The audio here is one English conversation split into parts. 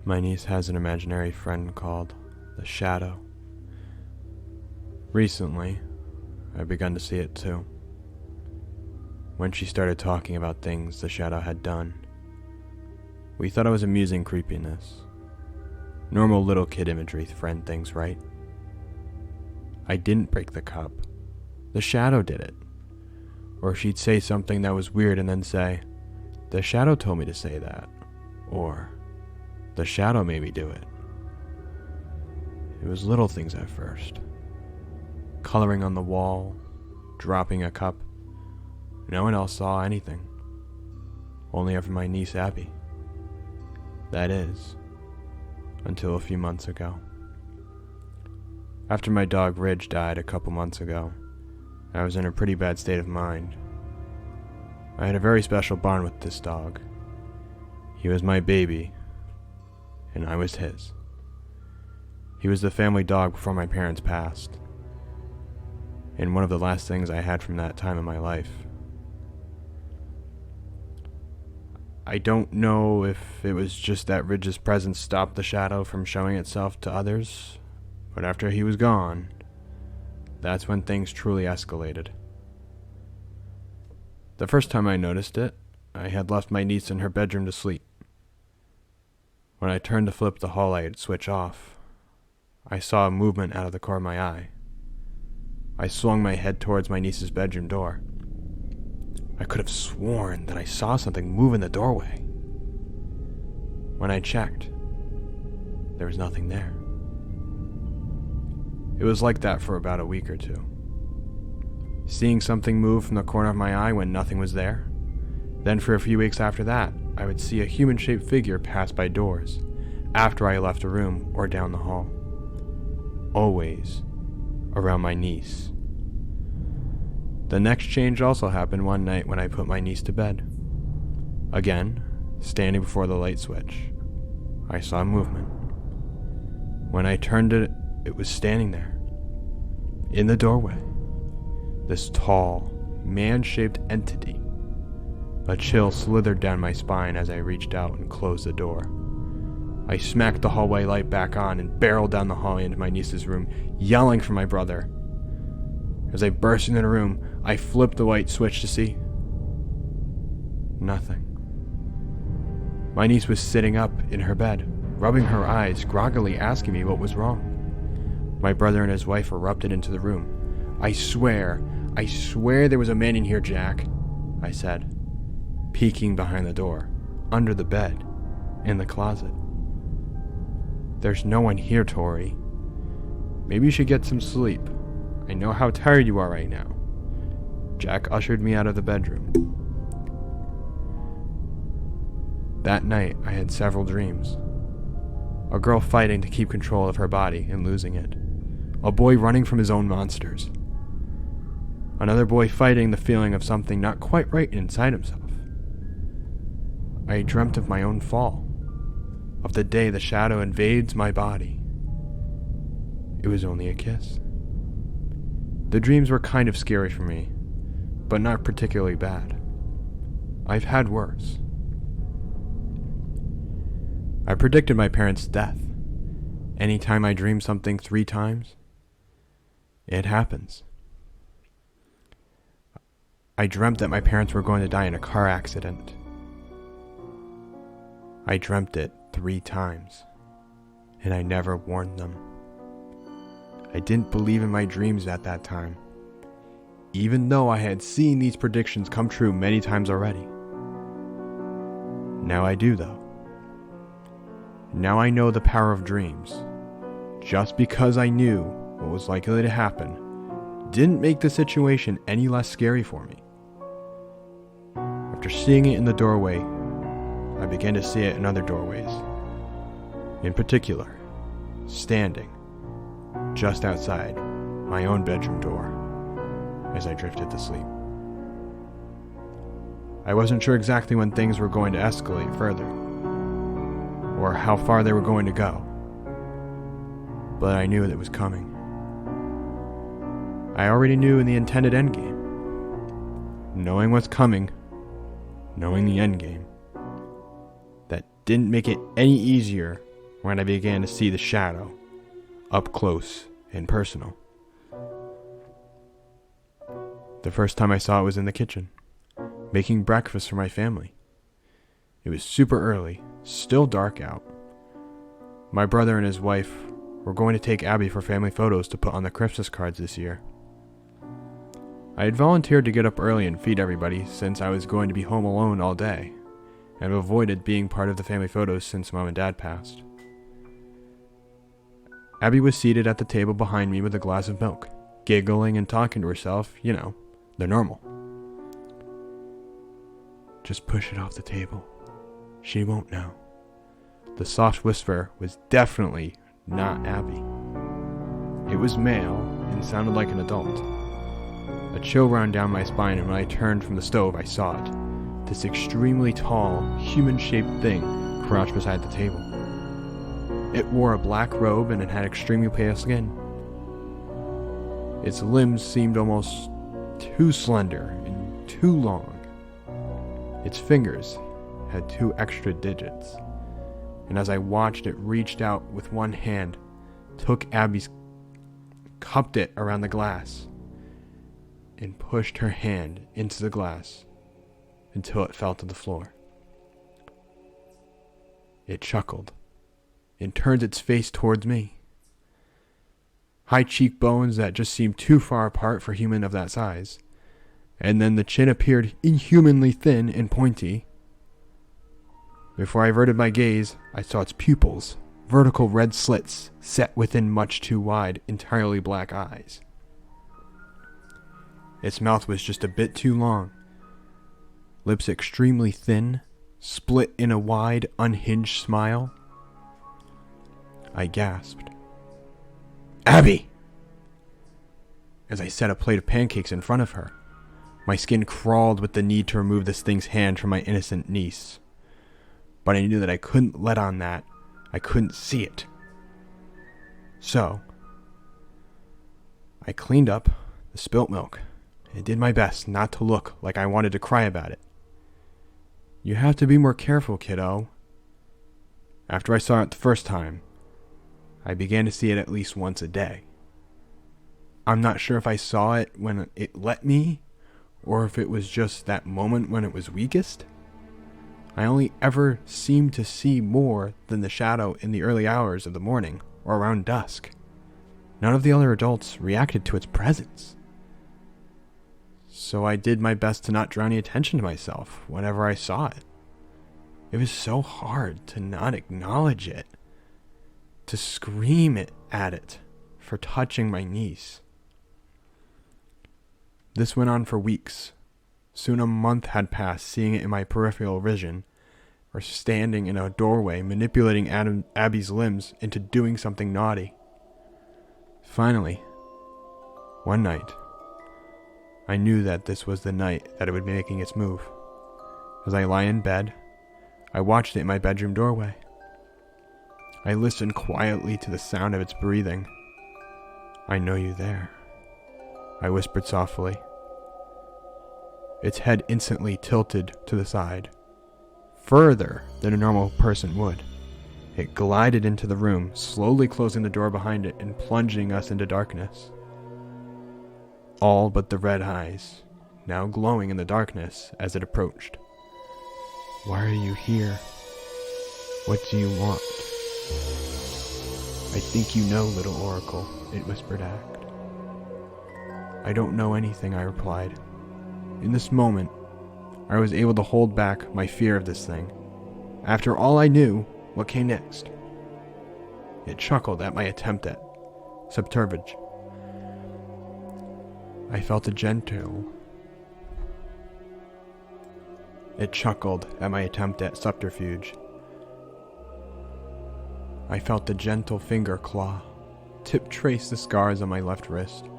My niece has an imaginary friend called the Shadow. Recently, I've begun to see it too. When she started talking about things the Shadow had done, we thought it was amusing creepiness. Normal little kid imagery friend things, right? I didn't break the cup. The Shadow did it. Or she'd say something that was weird and then say, "The Shadow told me to say that." Or, "The Shadow made me do it." It was little things at first. Coloring on the wall, dropping a cup. No one else saw anything. Only ever my niece Abby. That is, until a few months ago. After my dog Ridge died a couple months ago, I was in a pretty bad state of mind. I had a very special bond with this dog. He was my baby, and I was his. He was the family dog before my parents passed, and one of the last things I had from that time in my life. I don't know if it was just that Ridge's presence stopped the Shadow from showing itself to others, but after he was gone, that's when things truly escalated. The first time I noticed it, I had left my niece in her bedroom to sleep. When I turned to flip the hall light switch off, I saw a movement out of the corner of my eye. I swung my head towards my niece's bedroom door. I could have sworn that I saw something move in the doorway. When I checked, there was nothing there. It was like that for about a week or two. Seeing something move from the corner of my eye when nothing was there. Then for a few weeks after that, I would see a human-shaped figure pass by doors after I left a room or down the hall. Always around my niece. The next change also happened one night when I put my niece to bed. Again, standing before the light switch, I saw movement. When I turned it, it was standing there, in the doorway. This tall, man-shaped entity. A chill slithered down my spine as I reached out and closed the door. I smacked the hallway light back on and barreled down the hallway into my niece's room, yelling for my brother. As I burst into the room, I flipped the light switch to see nothing. My niece was sitting up in her bed, rubbing her eyes, groggily asking me what was wrong. My brother and his wife erupted into the room. I swear there was a man in here, Jack," I said, peeking behind the door, under the bed, in the closet. "There's no one here, Tori. Maybe you should get some sleep. I know how tired you are right now." Jack ushered me out of the bedroom. That night, I had several dreams. A girl fighting to keep control of her body and losing it. A boy running from his own monsters. Another boy fighting the feeling of something not quite right inside himself. I dreamt of my own fall. Of the day the Shadow invades my body. It was only a kiss. The dreams were kind of scary for me, but not particularly bad. I've had worse. I predicted my parents' death. Anytime I dream something 3 times, it happens. I dreamt that my parents were going to die in a car accident. I dreamt it 3 times, and I never warned them. I didn't believe in my dreams at that time, even though I had seen these predictions come true many times already. Now I do, though. Now I know the power of dreams. Just because I knew what was likely to happen didn't make the situation any less scary for me. After seeing it in the doorway, I began to see it in other doorways. In particular, standing just outside my own bedroom door as I drifted to sleep. I wasn't sure exactly when things were going to escalate further, or how far they were going to go, but I knew that it was coming. I already knew in the intended endgame. Knowing what's coming, knowing the endgame, that didn't make it any easier when I began to see the shadow, up close and personal. The first time I saw it was in the kitchen, making breakfast for my family. It was super early, still dark out. My brother and his wife were going to take Abby for family photos to put on the Christmas cards this year. I had volunteered to get up early and feed everybody since I was going to be home alone all day, and avoided being part of the family photos since Mom and Dad passed. Abby was seated at the table behind me with a glass of milk, giggling and talking to herself, the normal. "Just push it off the table. She won't know." The soft whisper was definitely not Abby. It was male and sounded like an adult. A chill ran down my spine, and when I turned from the stove, I saw it. This extremely tall, human-shaped thing crouched beside the table. It wore a black robe and it had extremely pale skin. Its limbs seemed almost too slender and too long. Its fingers had 2 extra digits. And as I watched, it reached out with one hand, took Abby's, cupped it around the glass, and pushed her hand into the glass until it fell to the floor. It chuckled and turned its face towards me. High cheekbones that just seemed too far apart for a human of that size. And then the chin appeared inhumanly thin and pointy. Before I averted my gaze, I saw its pupils, vertical red slits set within much too wide, entirely black eyes. Its mouth was just a bit too long. Lips extremely thin, split in a wide, unhinged smile. I gasped, "Abby!" as I set a plate of pancakes in front of her. My skin crawled with the need to remove this thing's hand from my innocent niece. But I knew that I couldn't let on that. I couldn't see it. So, I cleaned up the spilt milk and did my best not to look like I wanted to cry about it. You have to be more careful, kiddo. After I saw it the first time, I began to see it at least once a day. I'm not sure if I saw it when it let me, or if it was just that moment when it was weakest. I only ever seemed to see more than the shadow in the early hours of the morning or around dusk. None of the other adults reacted to its presence. So I did my best to not draw any attention to myself whenever I saw it. It was so hard to not acknowledge it, to scream at it for touching my niece. This went on for weeks. Soon a month had passed seeing it in my peripheral vision, or standing in a doorway manipulating Abby's limbs into doing something naughty. Finally, one night, I knew that this was the night that it would be making its move. As I lie in bed, I watched it in my bedroom doorway. I listened quietly to the sound of its breathing. "I know you there," I whispered softly. Its head instantly tilted to the side, further than a normal person would. It glided into the room, slowly closing the door behind it and plunging us into darkness. All but the red eyes, now glowing in the darkness as it approached. "Why are you here? What do you want?" "I think you know, little oracle," it whispered back. "I don't know anything," I replied. In this moment, I was able to hold back my fear of this thing. After all I knew, what came next? It chuckled at my attempt at subterfuge. I felt a gentle... It chuckled at my attempt at subterfuge. I felt the gentle finger claw tip trace the scars on my left wrist.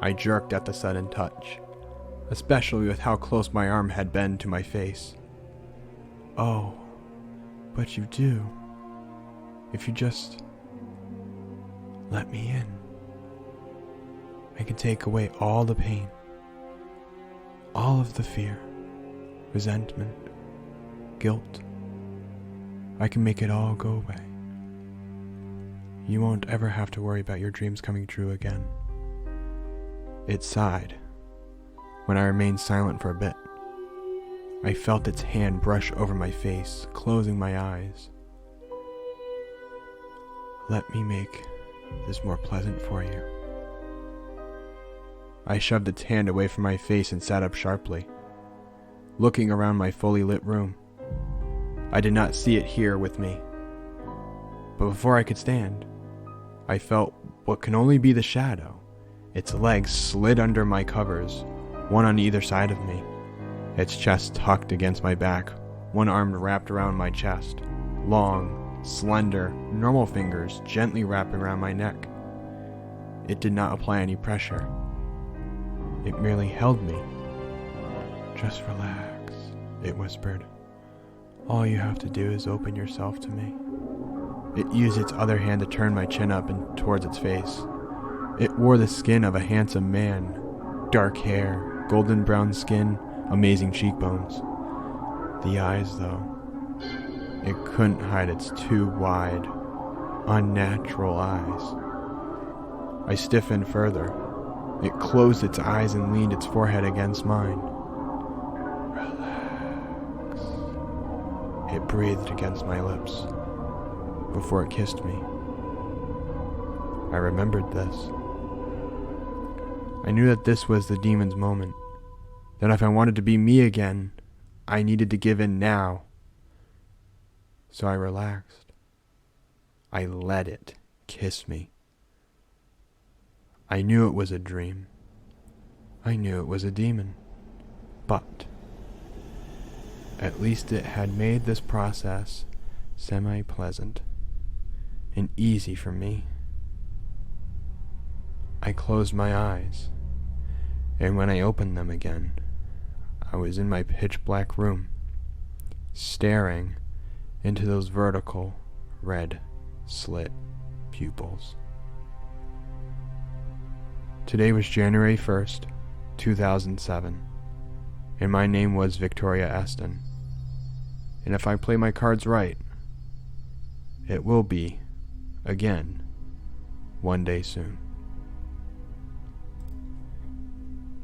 I jerked at the sudden touch, especially with how close my arm had been to my face. "Oh, but you do. If you just let me in, I can take away all the pain, all of the fear, resentment, guilt. I can make it all go away. You won't ever have to worry about your dreams coming true again. It sighed when I remained silent for a bit. I felt its hand brush over my face, closing my eyes. Let me make this more pleasant for you. I shoved its hand away from my face and sat up sharply, looking around my fully lit room. I did not see it here with me. But before I could stand, I felt what can only be the shadow. Its legs slid under my covers, one on either side of me. Its chest tucked against my back, one arm wrapped around my chest. Long, slender, normal fingers gently wrapping around my neck. It did not apply any pressure. It merely held me. Just relax, it whispered. All you have to do is open yourself to me. It used its other hand to turn my chin up and towards its face. It wore the skin of a handsome man. Dark hair, golden brown skin, amazing cheekbones. The eyes, though, it couldn't hide its two wide, unnatural eyes. I stiffened further. It closed its eyes and leaned its forehead against mine. Relax. It breathed against my lips before it kissed me. I remembered this. I knew that this was the demon's moment. That if I wanted to be me again, I needed to give in now. So I relaxed. I let it kiss me. I knew it was a dream. I knew it was a demon. But at least it had made this process semi-pleasant and easy for me. I closed my eyes, and when I opened them again, I was in my pitch-black room, staring into those vertical, red, slit pupils. Today was January 1st, 2007, and my name was Victoria Eston. And if I play my cards right, it will be, again, one day soon.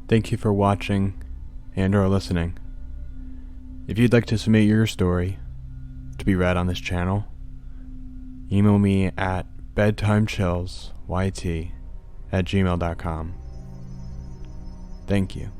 Thank you for watching and/or listening. If you'd like to submit your story to be read on this channel, email me at bedtimechillsyt@gmail.com. Thank you.